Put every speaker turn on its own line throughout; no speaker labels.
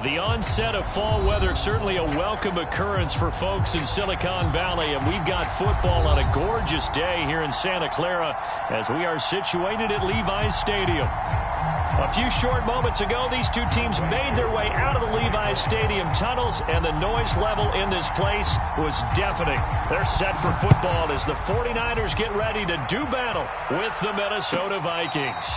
The onset of fall weather, certainly a welcome occurrence for folks in Silicon Valley, and we've got football on a gorgeous day here in Santa Clara as we are situated at Levi's Stadium. A few short moments ago, these two teams made their way out of the Levi's Stadium tunnels, and the noise level in this place was deafening. They're set for football as the 49ers get ready to do battle with the Minnesota Vikings.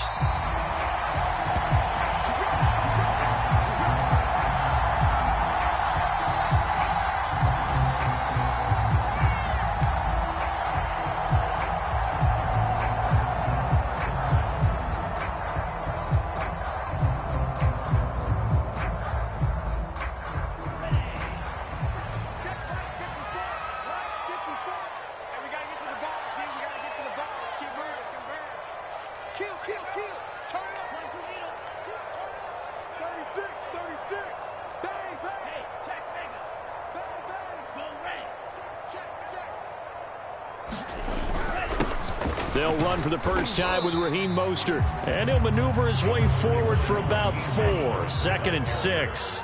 They'll run for the first time with Raheem Mostert, and he'll maneuver his way forward for about 4. 2nd and 6.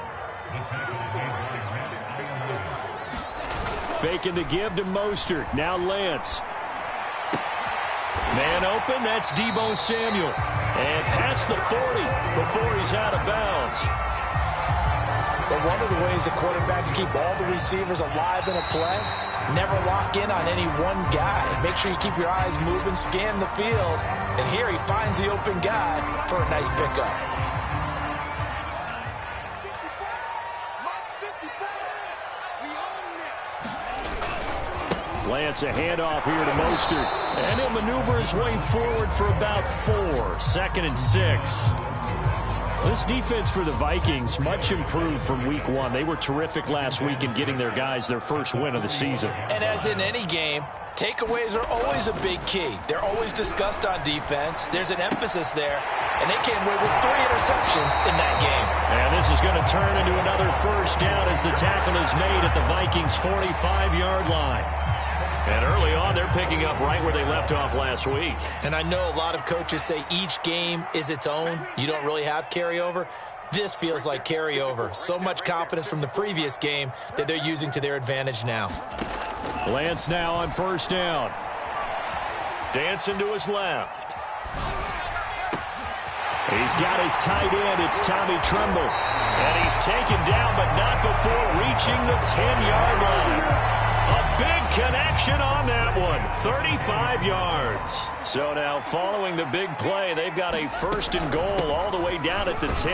Faking the give to Mostert. Now Lance. Man open, that's Deebo Samuel. And past the 40 before he's out of bounds.
But one of the ways the quarterbacks keep all the receivers alive in a play, never lock in on any one guy. Make sure you keep your eyes moving, scan the field. And here he finds the open guy for a nice pickup.
Lance, a handoff here to Mostert. And he'll maneuver his way forward for about 4. 2nd and 6. This defense for the Vikings, much improved from week 1. They were terrific last week in getting their guys their first win of the season.
And as in any game, takeaways are always a big key. They're always discussed on defense. There's an emphasis there, and they came away with 3 interceptions in that game.
And this is going to turn into another first down as the tackle is made at the Vikings' 45-yard line. And early on, they're picking up right where they left off last week.
And I know a lot of coaches say each game is its own. You don't really have carryover. This feels like carryover. So much confidence from the previous game that they're using to their advantage now.
Lance now on first down. Dancing to his left. He's got his tight end. It's Tommy Tremble. And he's taken down, but not before reaching the 10-yard line. A big connection on that one. 35 yards. So now following the big play, they've got a 1st and goal all the way down at the 10.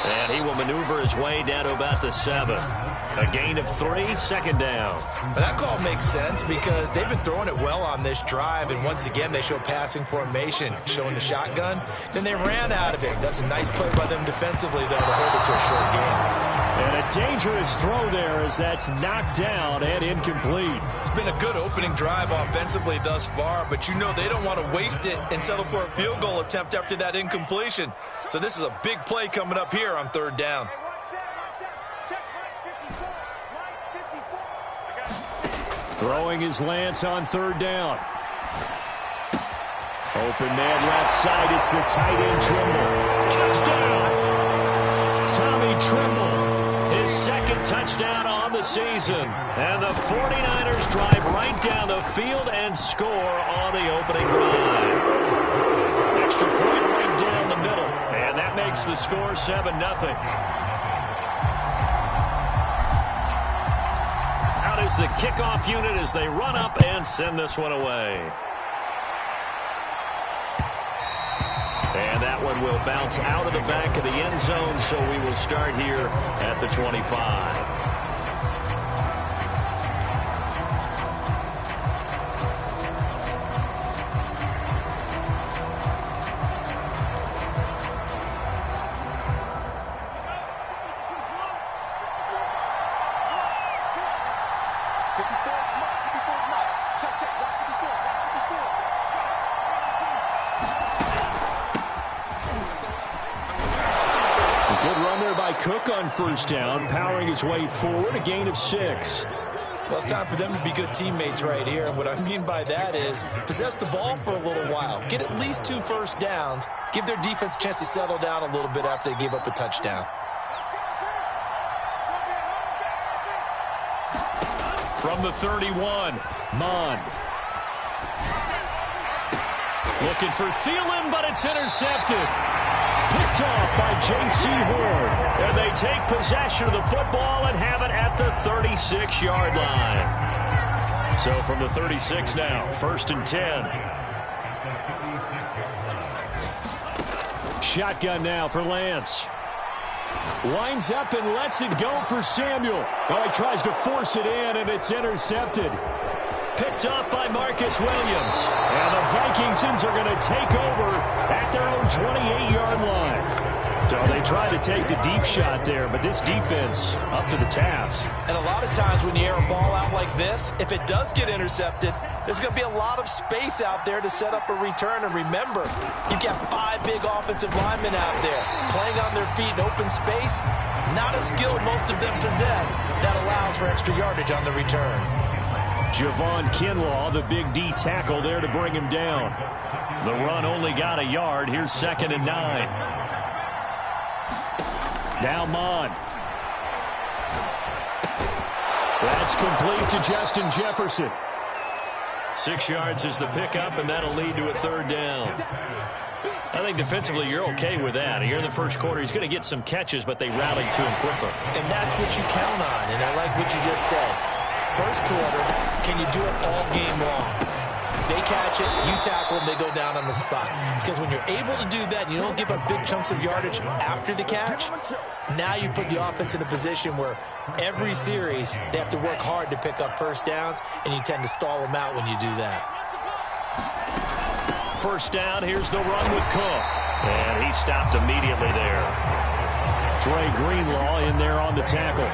And he will maneuver his way down to about the 7. A gain of 3, 2nd down.
But that call makes sense because they've been throwing it well on this drive, and once again they show passing formation, showing the shotgun. Then they ran out of it. That's a nice play by them defensively, though, to hold it to a short game.
And a dangerous throw there as that's knocked down and incomplete.
It's been a good opening drive offensively thus far, but you know they don't want to waste it and settle for a field goal attempt after that incompletion. So this is a big play coming up here on 3rd down.
Throwing his Lance on 3rd down. Open man left side. It's the tight end Tremble. Touchdown! Tommy Tremble. His 2nd touchdown on the season. And the 49ers drive right down the field and score on the opening drive. Extra point right down the middle. And that makes the score 7-0. Out is the kickoff unit as they run up and send this one away. And that one will bounce out of the back of the end zone, so we will start here at the 25. Cook on first down, powering his way forward, a gain of 6.
Well, it's time for them to be good teammates right here. And what I mean by that is possess the ball for a little while. Get at least 2 first downs. Give their defense a chance to settle down a little bit after they give up a touchdown.
From the 31, Mond. Looking for Thielen, but it's intercepted. Picked off by J.C. Horn. And they take possession of the football and have it at the 36-yard line. So from the 36 now, 1st and 10. Shotgun now for Lance. Winds up and lets it go for Samuel. Oh, he tries to force it in, and it's intercepted. Picked up by Marcus Williams. And the Vikings are going to take over at their own 28-yard line. So they tried to take the deep shot there, but this defense up to the task.
And a lot of times when you air a ball out like this, if it does get intercepted, there's going to be a lot of space out there to set up a return. And remember, you've got 5 big offensive linemen out there playing on their feet in open space. Not a skill most of them possess that allows for extra yardage on the return.
Javon Kinlaw, the big D tackle there to bring him down. The run only got a yard. Here's 2nd and 9. Now Mond. That's complete to Justin Jefferson. 6 yards is the pickup, and that'll lead to a 3rd down. I think defensively you're okay with that. Here in the first quarter, he's going to get some catches, but they rallied to him quickly.
And that's what you count on, and I like what you just said. First quarter, can you do it all game long? They catch it, you tackle them, they go down on the spot. Because when you're able to do that, and you don't give up big chunks of yardage after the catch, now you put the offense in a position where every series they have to work hard to pick up first downs, and you tend to stall them out when you do that.
1st down, here's the run with Cook. And he stopped immediately there. Dre Greenlaw in there on the tackle.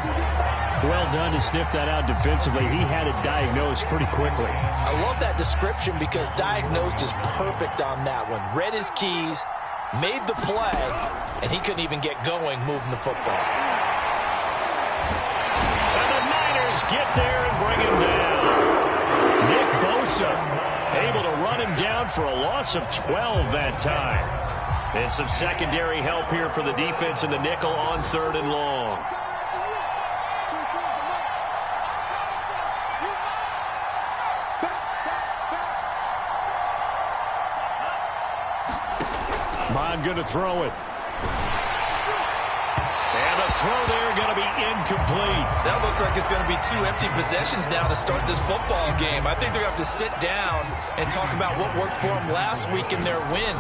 Well done to sniff that out defensively. He had it diagnosed pretty quickly.
I love that description because diagnosed is perfect on that one. Read his keys, made the play, and he couldn't even get going moving the football.
And the Niners get there and bring him down. Nick Bosa able to run him down for a loss of 12 that time. And some secondary help here for the defense in the nickel on 3rd and long. Mond going to throw it. And the throw there going to be incomplete.
That looks like it's going to be 2 empty possessions now to start this football game. I think they're going to have to sit down and talk about what worked for them last week in their win.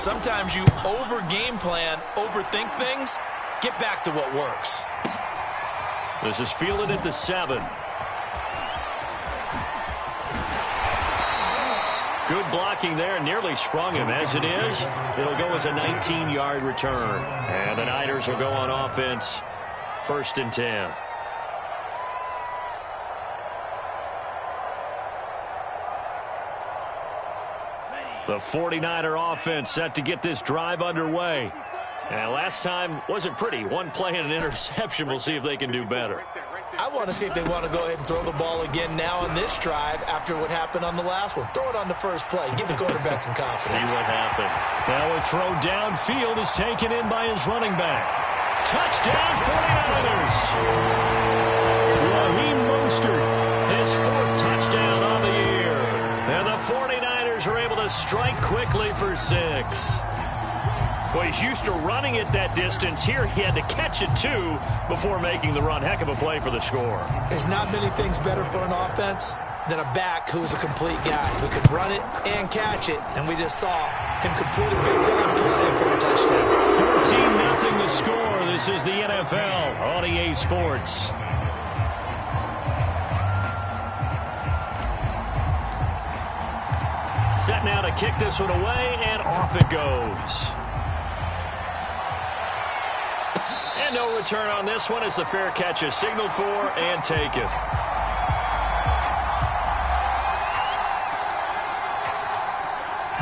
Sometimes you over-game plan, overthink things, get back to what works.
This is fielded at the 7. Good blocking there, nearly sprung him. As it is, it'll go as a 19-yard return. And the Niners will go on offense, 1st and 10. The 49er offense set to get this drive underway. And last time wasn't pretty. One play and an interception. We'll see if they can do better.
I want to see if they want to go ahead and throw the ball again now on this drive after what happened on the last one. Throw it on the first play. Give the quarterback some confidence.
See what happens. Now a throw downfield is taken in by his running back. Touchdown 49ers. Raheem Mostert, his 4th touchdown on the year. And the 49ers are able to strike quickly for 6. Well, he's used to running it that distance. Here he had to catch it, too, before making the run. Heck of a play for the score.
There's not many things better for an offense than a back who's a complete guy who can run it and catch it. And we just saw him complete a big-time play for a touchdown.
14-0 the score. This is the NFL on EA Sports. Set now to kick this one away, and off it goes. And no return on this one as the fair catch is signaled for and taken.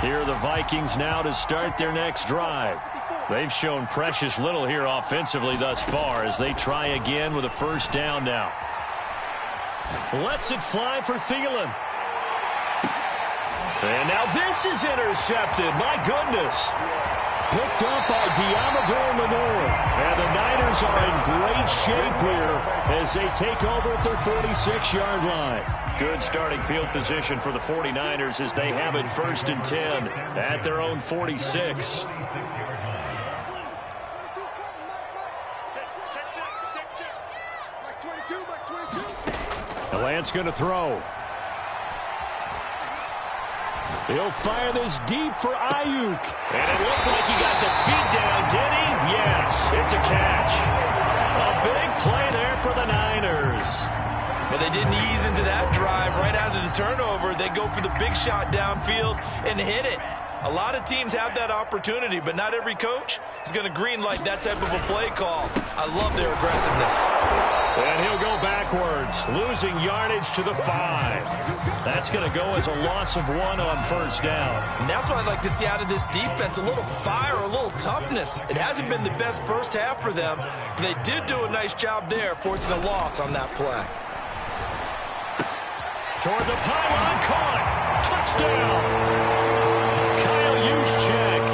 Here are the Vikings now to start their next drive. They've shown precious little here offensively thus far as they try again with a 1st down now. Lets it fly for Thielen. And now this is intercepted. My goodness. Picked up by Diamador Lenore. And the Niners are in great shape here as they take over at their 46-yard line. Good starting field position for the 49ers as they have it 1st and 10 at their own 46. Lance going to throw. He'll fire this deep for Ayuk. And it looked like he got the feet down, did he? Yes, it's a catch. A big play there for the Niners.
But they didn't ease into that drive right out of the turnover. They go for the big shot downfield and hit it. A lot of teams have that opportunity, but not every coach is going to greenlight that type of a play call. I love their aggressiveness.
And he'll go backwards, losing yardage to the 5. That's going to go as a loss of 1 on 1st down.
And that's what I'd like to see out of this defense, a little fire, a little toughness. It hasn't been the best first half for them, but they did do a nice job there, forcing a loss on that play.
Toward the pylon, caught. Touchdown. Kyle Juszczyk,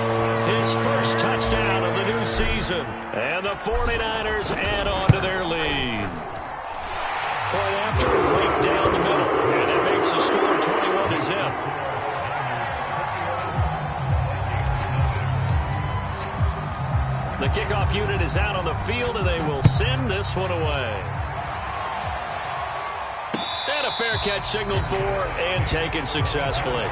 his first touchdown of the new season. And the 49ers add on to their lead. Point after, right down the middle. And it makes the score 21-0. The kickoff unit is out on the field, and they will send this one away. And a fair catch signaled for and taken successfully.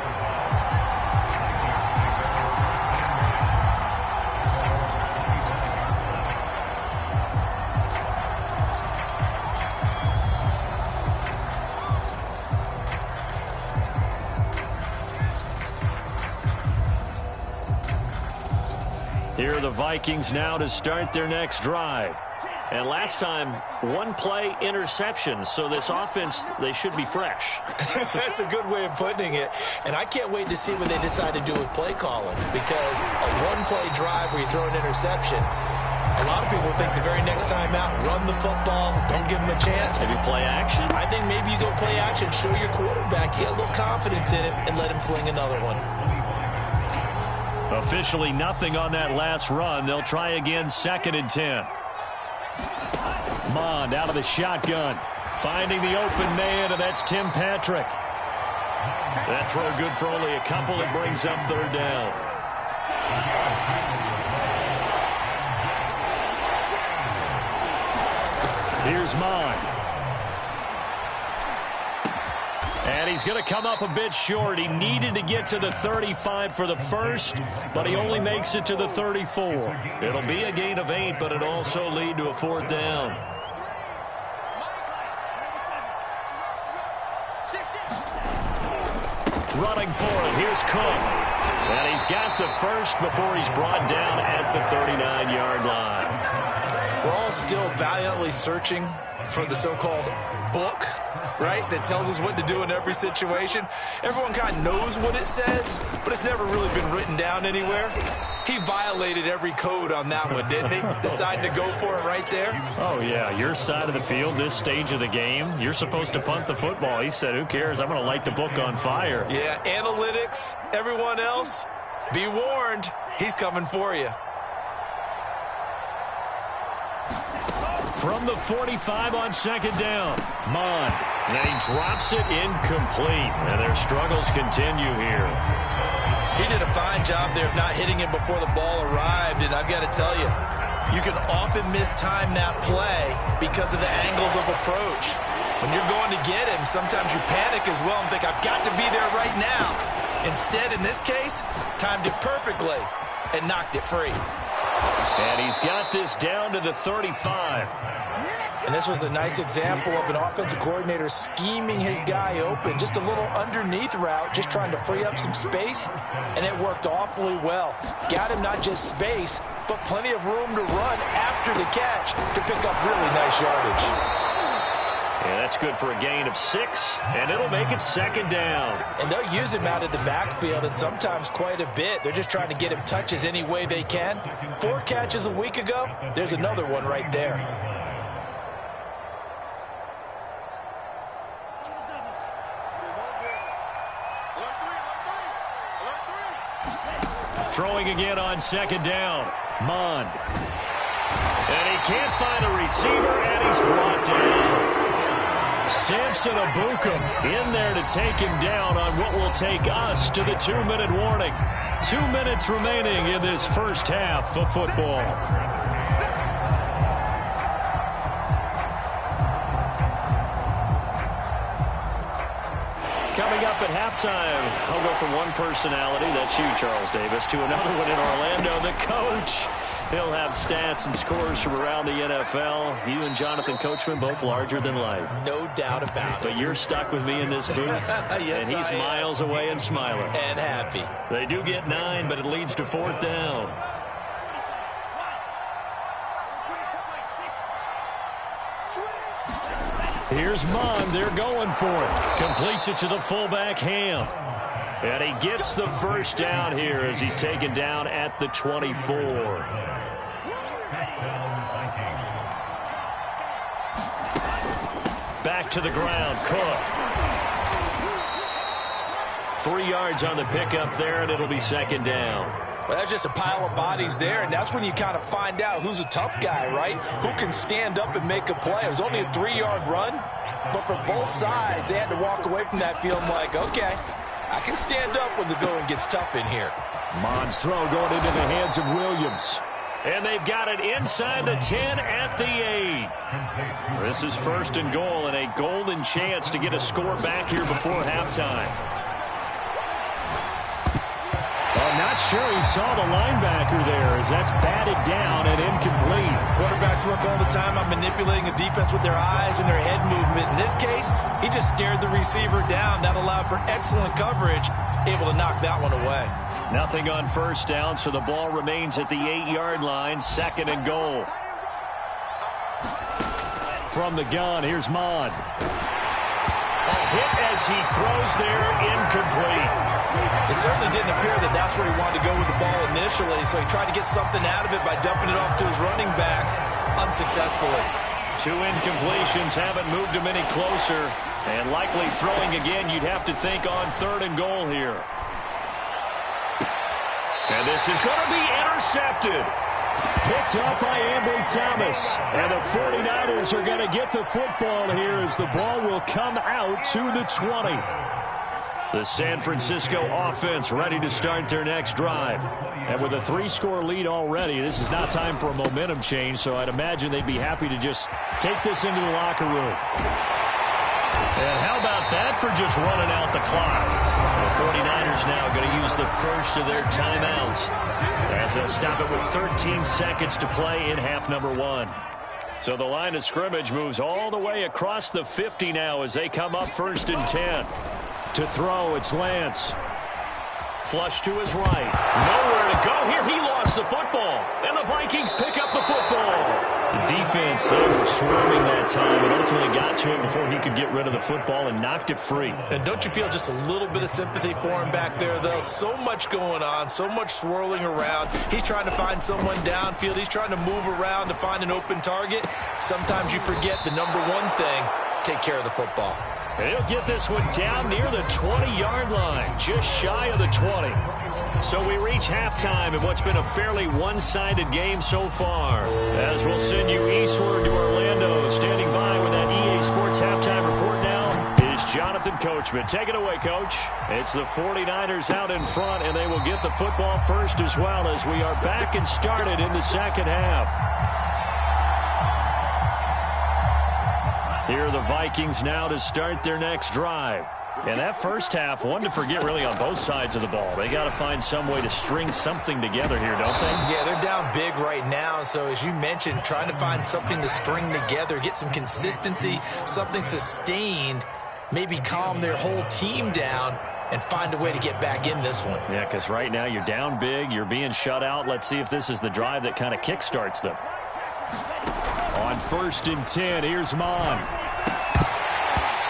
Here are the Vikings now to start their next drive. And last time, one-play interception. So this offense, they should be fresh.
That's a good way of putting it. And I can't wait to see what they decide to do with play calling. Because a one-play drive where you throw an interception, a lot of people think the very next time out, run the football, don't give them a chance.
Maybe play action?
I think maybe you go play action, show your quarterback, you get a little confidence in him, and let him fling another one.
Officially nothing on that last run. They'll try again, 2nd and 10. Mond out of the shotgun. Finding the open man, and that's Tim Patrick. That throw good for only a couple. It brings up 3rd down. Here's Mond. And he's going to come up a bit short. He needed to get to the 35 for the first, but he only makes it to the 34. It'll be a gain of 8, but it'll also lead to a 4th down. Running for it. Here's Cook. And he's got the first before he's brought down at the 39-yard line.
We're all still valiantly searching for the so-called book, right, that tells us what to do in every situation. Everyone kind of knows what it says, but it's never really been written down anywhere. He violated every code on that one, didn't he? Decided to go for it right there.
Oh, yeah, your side of the field, this stage of the game, you're supposed to punt the football. He said, who cares? I'm going to light the book on fire.
Yeah, analytics, everyone else, be warned, he's coming for you.
From the 45 on 2nd down, Mond. And he drops it incomplete. And their struggles continue here.
He did a fine job there of not hitting him before the ball arrived. And I've got to tell you, you can often mistime that play because of the angles of approach. When you're going to get him, sometimes you panic as well and think, I've got to be there right now. Instead, in this case, timed it perfectly and knocked it free.
And he's got this down to the 35.
And this was a nice example of an offensive coordinator scheming his guy open. Just a little underneath route, just trying to free up some space. And it worked awfully well. Got him not just space, but plenty of room to run after the catch to pick up really nice yardage.
Yeah, that's good for a gain of 6, and it'll make it 2nd down.
And they'll use him out of the backfield, and sometimes quite a bit. They're just trying to get him touches any way they can. 4 catches a week ago, there's another one right there.
Throwing again on second down. Mond. And he can't find a receiver, and he's brought down. Samson Ebukam in there to take him down on what will take us to the 2-minute warning. 2 minutes remaining in this first half of football. Coming up at halftime, I'll go from one personality, that's you, Charles Davis, to another one in Orlando, the coach. He'll have stats and scores from around the NFL. You and Jonathan Coachman, both larger than life.
No doubt about it.
But you're stuck with me in this booth.
Yes,
and he's miles away and smiling.
And happy.
They do get 9, but it leads to 4th down. Here's Mond. They're going for it. Completes it to the fullback, Ham. And he gets the first down here as he's taken down at the 24. Back to the ground, Cook. 3 yards on the pickup there, and it'll be second down.
Well, that's just a pile of bodies there, and that's when you kind of find out who's a tough guy, right? Who can stand up and make a play. It was only a 3-yard run, but for both sides, they had to walk away from that feeling like, okay, I can stand up when the going gets tough in here.
Mond's throw going into the hands of Williams. And they've got it inside the 10 at the 8. This is 1st and goal and a golden chance to get a score back here before halftime. I'm not sure he saw the linebacker there as that's batted down and incomplete.
Quarterbacks work all the time on manipulating a defense with their eyes and their head movement. In this case, he just stared the receiver down. That allowed for excellent coverage, able to knock that one away.
Nothing on first down, so the ball remains at the 8-yard line, 2nd and goal. From the gun, here's Mond. A hit as he throws there, incomplete.
It certainly didn't appear that that's where he wanted to go with the ball initially, so he tried to get something out of it by dumping it off to his running back unsuccessfully.
2 incompletions haven't moved him any closer, and likely throwing again, you'd have to think on 3rd and goal here. And this is going to be intercepted. Picked up by Ambry Thomas. And the 49ers are going to get the football here as the ball will come out to the 20. The San Francisco offense ready to start their next drive. And with a 3-score lead already, this is not time for a momentum change, so I'd imagine they'd be happy to just take this into the locker room. And how about that for just running out the clock? The 49ers now going to use the first of their timeouts as they'll stop it with 13 seconds to play in half number 1. So the line of scrimmage moves all the way across the 50 now as they come up 1st and 10. To throw, it's Lance. Flush to his right. Nowhere to go here. He lost the football. And the Vikings pick up the football. The defense, they were swarming that time and ultimately got to him before he could get rid of the football and knocked it free.
And don't you feel just a little bit of sympathy for him back there, though? So much going on, so much swirling around. He's trying to find someone downfield. He's trying to move around to find an open target. Sometimes you forget the number one thing, take care of the football.
And he'll get this one down near the 20-yard line, just shy of the 20. So we reach halftime in what's been a fairly one-sided game so far. As we'll send you eastward to Orlando. Standing by with that EA Sports halftime report now is Jonathan Coachman. Take it away, Coach. It's the 49ers out in front, and they will get the football first as well as we are back and started in the second half. Here are the Vikings now to start their next drive. And that first half, one to forget really on both sides of the ball. They got to find some way to string something together here, don't they?
Yeah, they're down big right now. So as you mentioned, trying to find something to string together, get some consistency, something sustained, maybe calm their whole team down and find a way to get back in this one.
Yeah, because right now you're down big, you're being shut out. Let's see if this is the drive that kind of kickstarts them. On 1st and 10, here's Mond.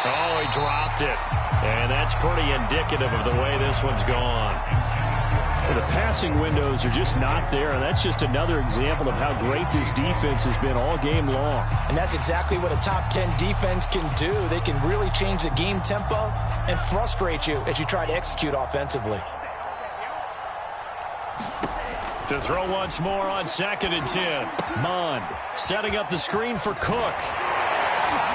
Oh, he dropped it. And that's pretty indicative of the way this one's gone. Well, the passing windows are just not there, and that's just another example of how great this defense has been all game long.
And that's exactly what a top 10 defense can do. They can really change the game tempo and frustrate you as you try to execute offensively.
To throw once more on 2nd and 10. Mond setting up the screen for Cook.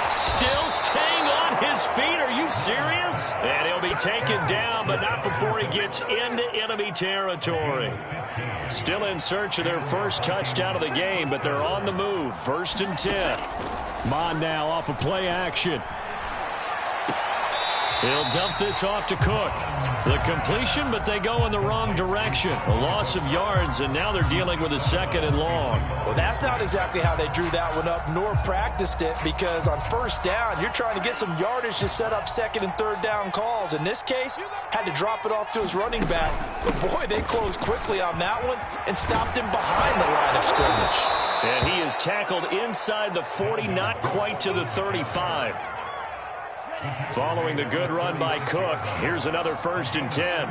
Still staying on his feet. Are you serious? And he'll be taken down, but not before he gets into enemy territory. Still in search of their first touchdown of the game, but they're on the move. 1st and 10. Mond now off of play action. He'll dump this off to Cook. The completion, but they go in the wrong direction. A loss of yards, and now they're dealing with a 2nd and long.
Well, that's not exactly how they drew that one up, nor practiced it, because on 1st down, you're trying to get some yardage to set up 2nd and 3rd down calls. In this case, had to drop it off to his running back. But, boy, they closed quickly on that one and stopped him behind the line of scrimmage.
And he is tackled inside the 40, not quite to the 35. Following the good run by Cook, here's another 1st and 10.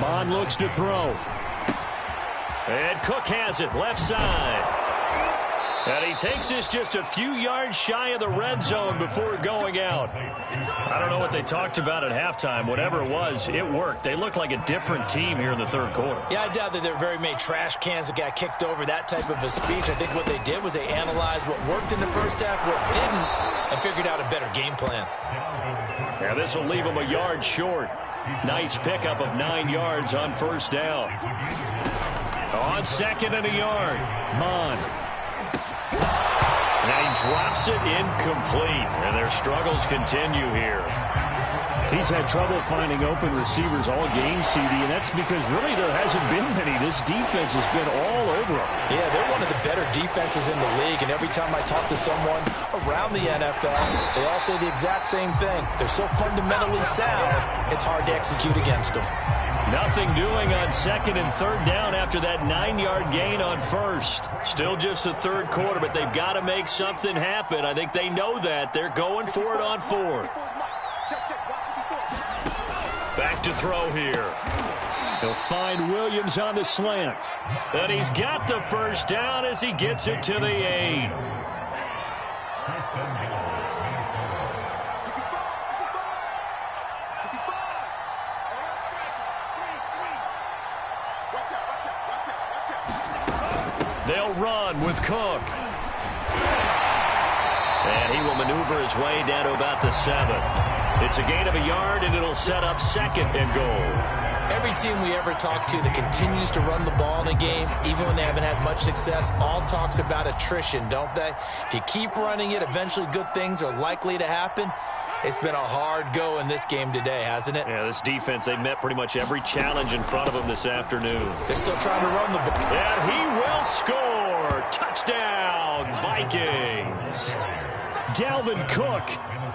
Mond looks to throw. And Cook has it, left side. And he takes this just a few yards shy of the red zone before going out. I don't know what they talked about at halftime. Whatever it was, it worked. They look like a different team here in the 3rd quarter.
Yeah, I doubt that there were very many trash cans that got kicked over, that type of a speech. I think what they did was they analyzed what worked in the 1st half, what didn't, and figured out a better game plan.
Yeah, this will leave them a yard short. Nice pickup of 9 yards on 1st down. On 2nd and a yard, Mond. And he drops it incomplete, and their struggles continue here. He's had trouble finding open receivers all game, CD, and that's because really there hasn't been many. This defense has been all over them.
Yeah, they're one of the better defenses in the league, and every time I talk to someone around the NFL, they all say the exact same thing. They're so fundamentally sound, it's hard to execute against them.
Nothing doing on 2nd and 3rd down after that 9-yard gain on 1st. Still just the 3rd quarter, but they've got to make something happen. I think they know that. They're going for it on 4th. Back to throw here. He'll find Williams on the slant. And he's got the 1st down as he gets it to the 8. They'll run with Cook. And he will maneuver his way down to about the 7. It's a gain of a yard, and it'll set up 2nd and goal.
Every team we ever talk to that continues to run the ball in a game, even when they haven't had much success, all talks about attrition, don't they? If you keep running it, eventually good things are likely to happen. It's been a hard go in this game today, hasn't it?
Yeah, this defense, they met pretty much every challenge in front of them this afternoon.
They're still trying to run the ball.
And he will score. Touchdown, Vikings. Dalvin Cook,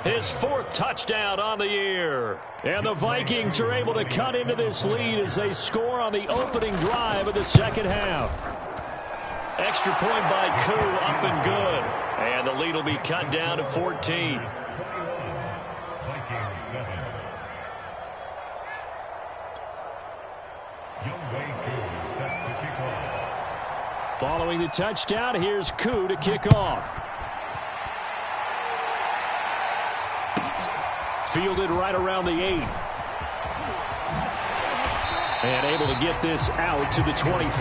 his 4th touchdown on the year. And the Vikings are able to cut into this lead as they score on the opening drive of the 2nd half. Extra point by Koo, up and good. And the lead will be cut down to 14. Following the touchdown, here's Koo to kick off. Fielded right around the 8. And able to get this out to the 25.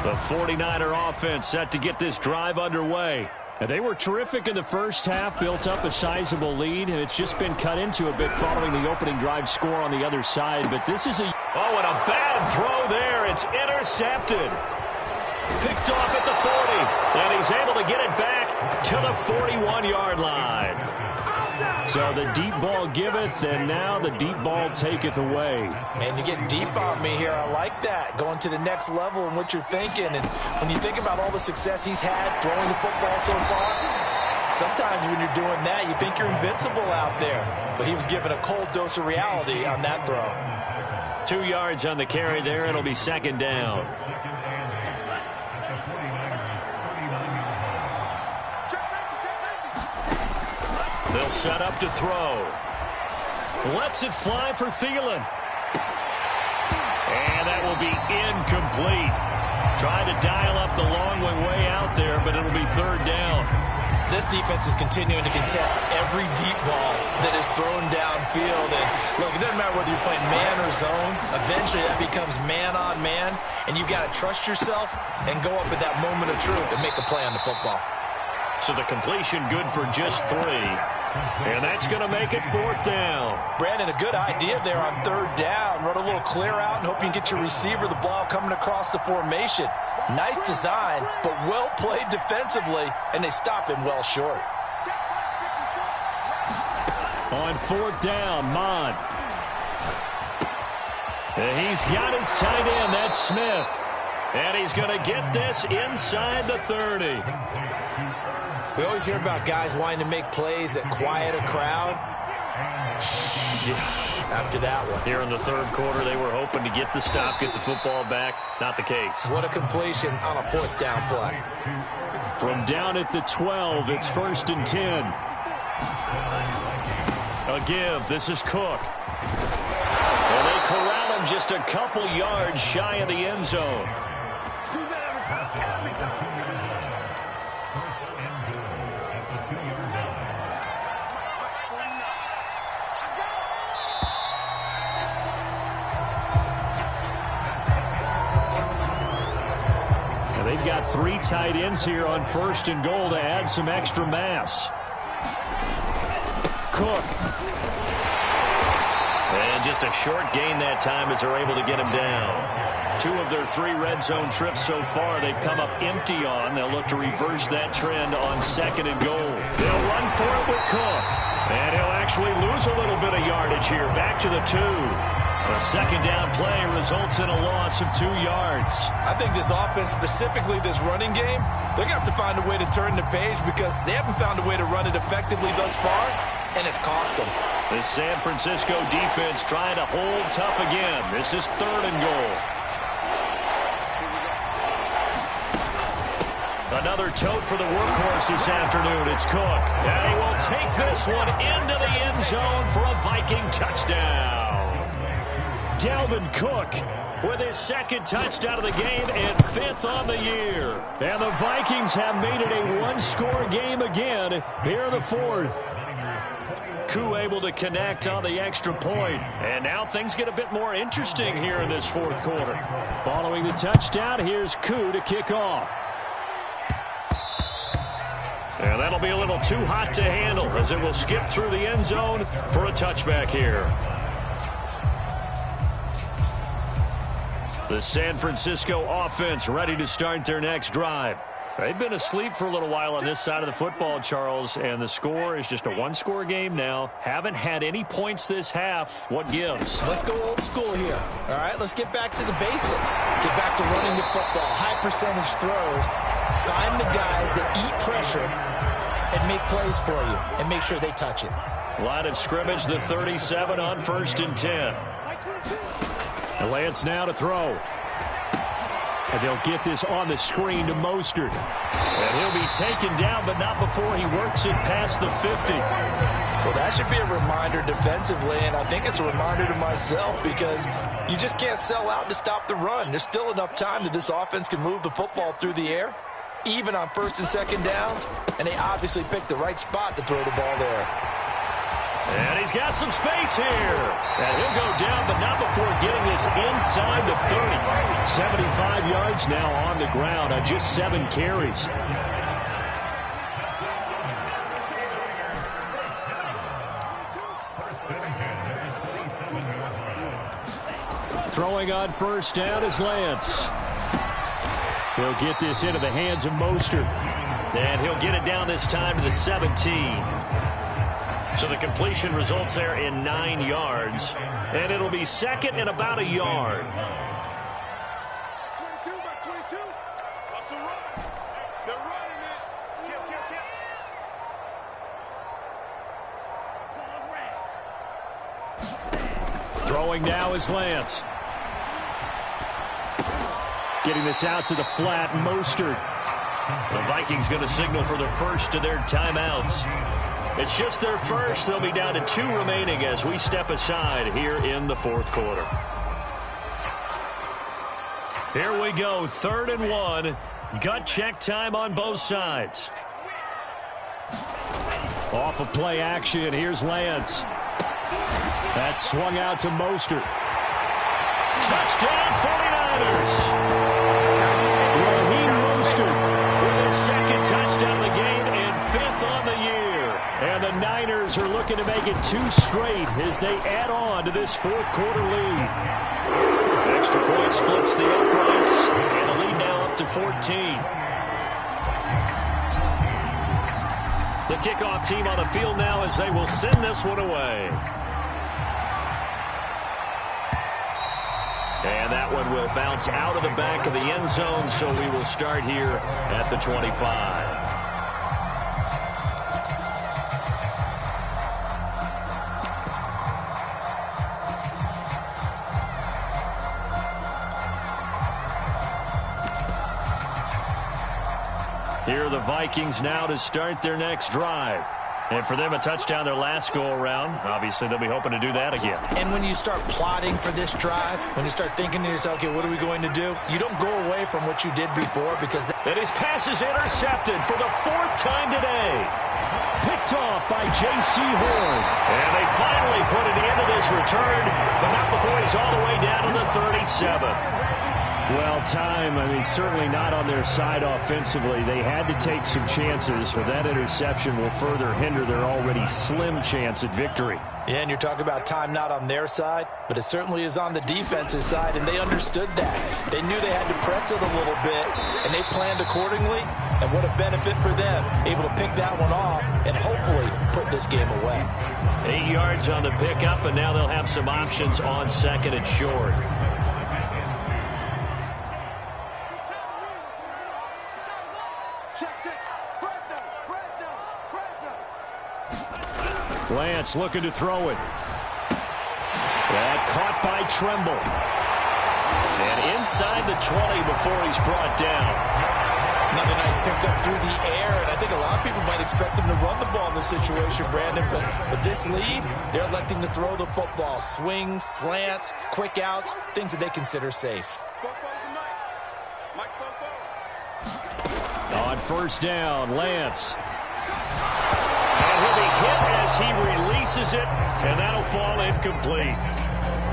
The 49er offense set to get this drive underway. And they were terrific in the 1st half, built up a sizable lead, and it's just been cut into a bit following the opening drive score on the other side. But this is a... Oh, and a bad throw there. It's intercepted. Picked off at the 40, and he's able to get it back to the 41-yard line. So the deep ball giveth, and now the deep ball taketh away.
Man, you're getting deep on me here. I like that. Going to the next level in what you're thinking. And when you think about all the success he's had throwing the football so far, sometimes when you're doing that, you think you're invincible out there. But he was given a cold dose of reality on that throw.
2 yards on the carry there. It'll be 2nd down. They'll set up to throw. Lets it fly for Thielen. And that will be incomplete. Trying to dial up the long way out there, but it'll be 3rd down.
this defense is continuing to contest every deep ball that is thrown downfield. And look, it doesn't matter whether you're playing man or zone. Eventually that becomes man on man, and you've got to trust yourself and go up at that moment of truth and make a play on the football.
So the completion good for just 3. And that's going to make it 4th down.
Brandon, a good idea there on 3rd down. Run a little clear out and hope you can get your receiver the ball coming across the formation. Nice design, but well played defensively, and they stop him well short.
On 4th down, Mond. And he's got his tight end. That's Smith. And he's going to get this inside the 30.
We always hear about guys wanting to make plays that quiet a crowd. After that one.
Here in the 3rd quarter, they were hoping to get the stop, get the football back. Not the case.
What a completion on a 4th down play.
From down at the 12, it's 1st and 10. A give. This is Cook. And they corral him just a couple yards shy of the end zone. They've got 3 tight ends here on 1st and goal to add some extra mass. Cook. And just a short gain that time as they're able to get him down. 2 of their 3 red zone trips so far they've come up empty on. They'll look to reverse that trend on 2nd and goal. They'll run for it with Cook. And he'll actually lose a little bit of yardage here. Back to the 2. A 2nd down play results in a loss of 2 yards.
I think this offense, specifically this running game, they're going to have to find a way to turn the page because they haven't found a way to run it effectively thus far, and it's cost them.
The San Francisco defense trying to hold tough again. This is 3rd and goal. Another tote for the workhorse this afternoon. It's Cook. And he will take this one into the end zone for a Viking touchdown. Dalvin Cook with his 2nd touchdown of the game and 5th on the year. And the Vikings have made it a 1-score game again here in the 4th. Koo able to connect on the extra point. And now things get a bit more interesting here in this 4th quarter. Following the touchdown, here's Koo to kick off. And that'll be a little too hot to handle as it will skip through the end zone for a touchback here. The San Francisco offense ready to start their next drive. They've been asleep for a little while on this side of the football, Charles, and the score is just a 1-score game now. Haven't had any points this half. What gives?
Let's go old school here. All right, let's get back to the basics. Get back to running the football, high percentage throws. Find the guys that eat pressure and make plays for you and make sure they touch it.
Line of scrimmage, the 37 on 1st and 10. Lance now to throw. And they'll get this on the screen to Mostert. And he'll be taken down, but not before he works it past the 50.
Well, that should be a reminder defensively, and I think it's a reminder to myself because you just can't sell out to stop the run. There's still enough time that this offense can move the football through the air, even on 1st and 2nd downs, and they obviously picked the right spot to throw the ball there.
And he's got some space here. And he'll go down, but not before getting this inside the 30. 75 yards now on the ground on just 7 carries. Throwing on 1st down is Lance. He'll get this into the hands of Mostert. And he'll get it down this time to the 17. So the completion results there in 9 yards. And it'll be 2nd and about a yard.
22 by 22. What's the run? They're running it.
Throwing now is Lance. Getting this out to the flat, Mostert. The Vikings going to signal for their first of their timeouts. It's just their first. They'll be down to 2 remaining as we step aside here in the 4th quarter. Here we go, 3rd and 1. Gut check time on both sides. Off of play action, here's Lance. That's swung out to Mostert. Touchdown 49ers. Raheem Mostert with his second touchdown of the game and 5th on the year. And the Niners are looking to make it 2 straight as they add on to this 4th quarter lead. Extra point splits the uprights, and the lead now up to 14. The kickoff team on the field now as they will send this one away. And that one will bounce out of the back of the end zone, so we will start here at the 25. Here are the Vikings now to start their next drive. And for them, a touchdown their last go-around. Obviously, they'll be hoping to do that again.
And when you start plotting for this drive, when you start thinking to yourself, okay, what are we going to do? You don't go away from what you did before because...
And his pass is intercepted for the 4th time today. Picked off by J.C. Horn. And they finally put an end to this return, but not before he's all the way down to the 37. Well, time, certainly not on their side offensively. They had to take some chances, but that interception will further hinder their already slim chance at victory.
Yeah, and you're talking about time not on their side, but it certainly is on the defense's side, and they understood that. They knew they had to press it a little bit, and they planned accordingly, and what a benefit for them, able to pick that one off and hopefully put this game away.
8 yards on the pickup, and now they'll have some options on 2nd and short. Lance looking to throw it. That caught by Tremble. And inside the 20 before he's brought down.
Another nice pickup through the air, and I think a lot of people might expect them to run the ball in this situation, Brandon, but with this lead, they're electing to throw the football. Swings, slants, quick outs, things that they consider safe.
On 1st down, Lance. And he'll be hit as he releases it, and that'll fall incomplete.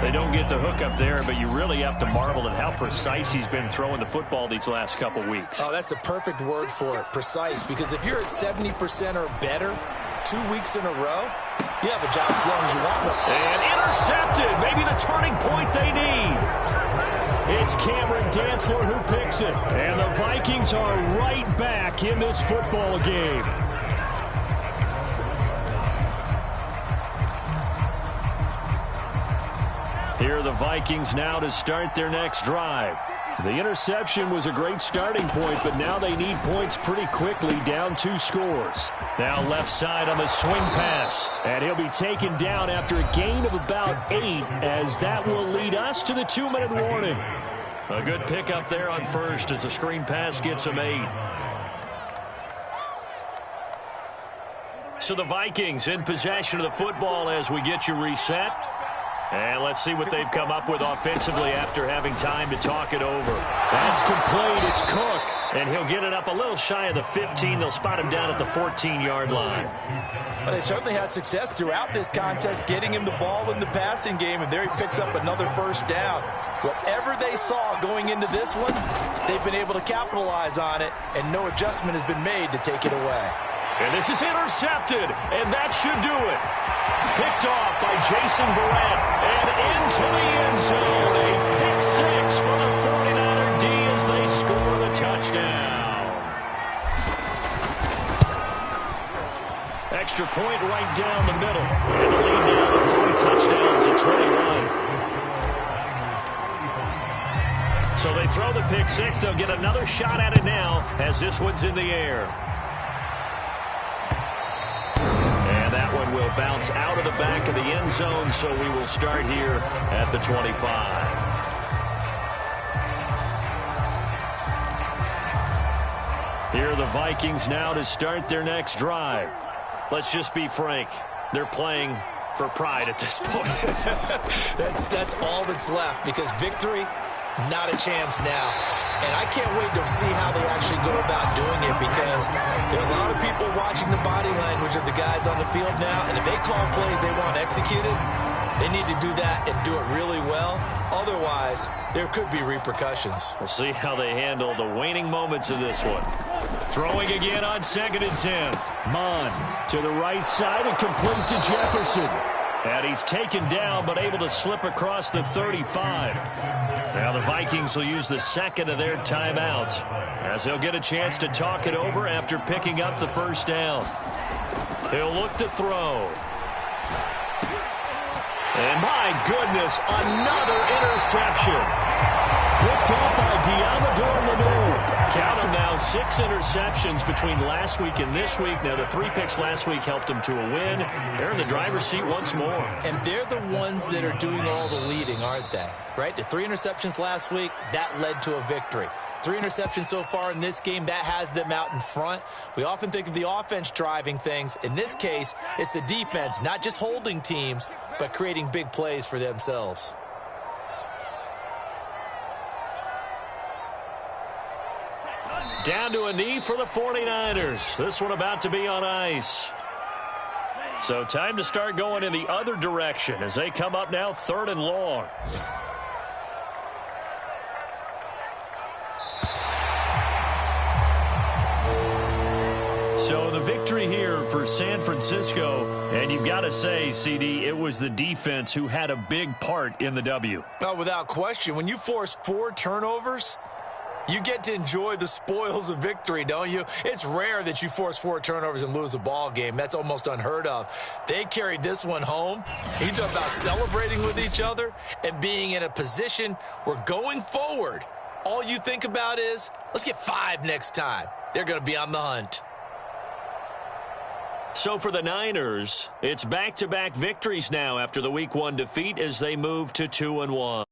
They don't get the hook up there, but you really have to marvel at how precise he's been throwing the football these last couple weeks.
Oh, that's the perfect word for it, precise, because if you're at 70% or better 2 weeks in a row, you have a job as long as you want one.
And intercepted, maybe the turning point they need. It's Cameron Dantzler who picks it, and the Vikings are right back in this football game. Here are the Vikings now to start their next drive. The interception was a great starting point, but now they need points pretty quickly, down 2 scores. Now left side on the swing pass, and he'll be taken down after a gain of about 8, as that will lead us to the 2-minute warning. A good pickup there on 1st as the screen pass gets him 8. So the Vikings in possession of the football as we get you reset. And let's see what they've come up with offensively after having time to talk it over. That's complete. It's Cook. And he'll get it up a little shy of the 15. They'll spot him down at the 14-yard line.
Well, they certainly had success throughout this contest, getting him the ball in the passing game, and there he picks up another 1st down. Whatever they saw going into this one, they've been able to capitalize on it, and no adjustment has been made to take it away.
And this is intercepted, and that should do it. Picked off by Jason Verrett, and into the end zone. A pick 6 for the 49er D as they score the touchdown. Extra point right down the middle. And the lead now to 3 touchdowns at 21. So they throw the pick 6. They'll get another shot at it now as this one's in the air. Will bounce out of the back of the end zone, so we will start here at the 25. Here are the Vikings now to start their next drive. Let's just be frank. They're playing for pride at this point.
That's all that's left, because victory Not a chance now. And I can't wait to see how they actually go about doing it, because there are a lot of people watching the body language of the guys on the field now, and if they call plays they want executed, they need to do that and do it really well. Otherwise, there could be repercussions.
We'll see how they handle the waning moments of this one. Throwing again on 2nd and 10. Mond to the right side and complete to Jefferson. And he's taken down but able to slip across the 35. Now the Vikings will use the second of their timeouts as they'll get a chance to talk it over after picking up the first down. He'll look to throw. And my goodness, another interception. Picked up by Deommodore Lenoir. Count them now, 6 interceptions between last week and this week. Now, the 3 picks last week helped them to a win. They're in the driver's seat once more.
And they're the ones that are doing all the leading, aren't they? Right? The 3 interceptions last week, that led to a victory. 3 interceptions so far in this game, that has them out in front. We often think of the offense driving things. In this case, it's the defense, not just holding teams, but creating big plays for themselves.
Down to a knee for the 49ers. This one about to be on ice. So time to start going in the other direction as they come up now 3rd and long. So the victory here for San Francisco, and you've got to say, CD, it was the defense who had a big part in the W.
Oh, without question. When you force 4 turnovers, you get to enjoy the spoils of victory, don't you? It's rare that you force 4 turnovers and lose a ball game. That's almost unheard of. They carried this one home. You talk about celebrating with each other and being in a position where going forward, all you think about is, let's get 5 next time. They're going to be on the hunt.
So for the Niners, it's back-to-back victories now after the Week 1 defeat as they move to 2-1.